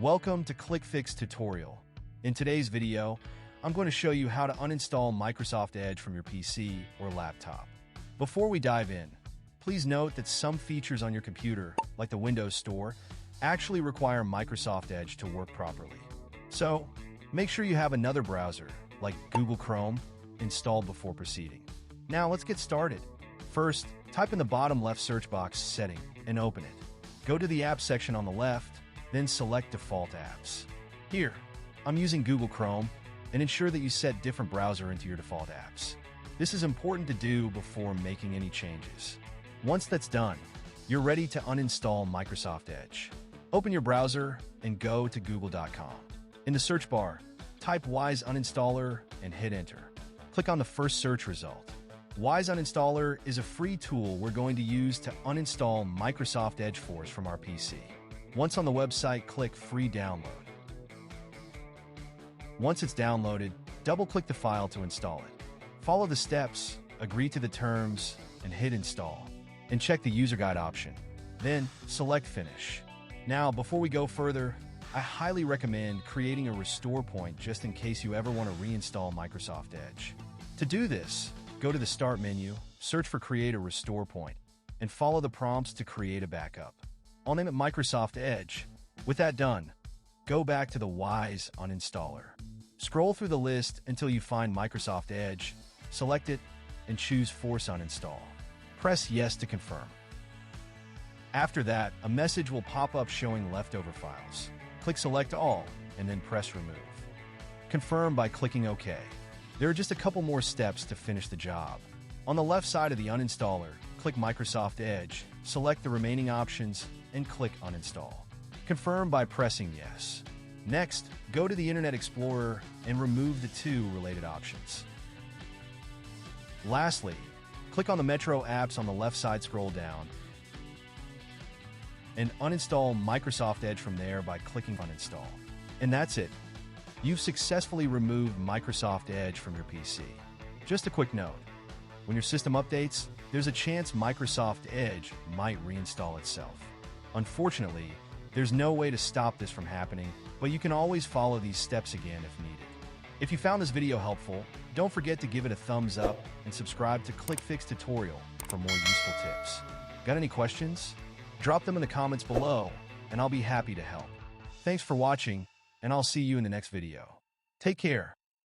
Welcome to ClickFix tutorial. In today's video, I'm going to show you how to uninstall Microsoft Edge from your PC or laptop. Before we dive in, please note that some features on your computer, like the Windows Store, actually require Microsoft Edge to work properly. So, make sure you have another browser, like Google Chrome, installed before proceeding. Now let's get started. First, type in the bottom left search box Setting and open it. Go to the Apps section on the left, then select Default Apps. Here, I'm using Google Chrome, and ensure that you set different browser into your default apps. This is important to do before making any changes. Once that's done, you're ready to uninstall Microsoft Edge. Open your browser and go to google.com. In the search bar, type Wise Uninstaller and hit enter. Click on the first search result. Wise Uninstaller is a free tool we're going to use to uninstall Microsoft Edge for us from our PC. Once on the website, click Free Download. Once it's downloaded, double-click the file to install it. Follow the steps, agree to the terms, and hit Install. And check the User Guide option. Then, select Finish. Now, before we go further, I highly recommend creating a restore point just in case you ever want to reinstall Microsoft Edge. To do this, go to the Start menu, search for Create a Restore Point, and follow the prompts to create a backup. I'll name it Microsoft Edge. With that done, go back to the Wise Uninstaller. Scroll through the list until you find Microsoft Edge, select it, and choose Force Uninstall. Press Yes to confirm. After that, a message will pop up showing leftover files. Click Select All, and then press Remove. Confirm by clicking OK. There are just a couple more steps to finish the job. On the left side of the uninstaller, click Microsoft Edge, select the remaining options, and click Uninstall. Confirm by pressing Yes. Next, go to the Internet Explorer and remove the two related options. Lastly, click on the Metro apps on the left side, scroll down, and uninstall Microsoft Edge from there by clicking Uninstall. And that's it. You've successfully removed Microsoft Edge from your PC. Just a quick note. When your system updates, there's a chance Microsoft Edge might reinstall itself. Unfortunately, there's no way to stop this from happening, but you can always follow these steps again if needed. If you found this video helpful, don't forget to give it a thumbs up and subscribe to ClickFix tutorial for more useful tips. Got any questions? Drop them in the comments below, and I'll be happy to help. Thanks for watching, and I'll see you in the next video. Take care.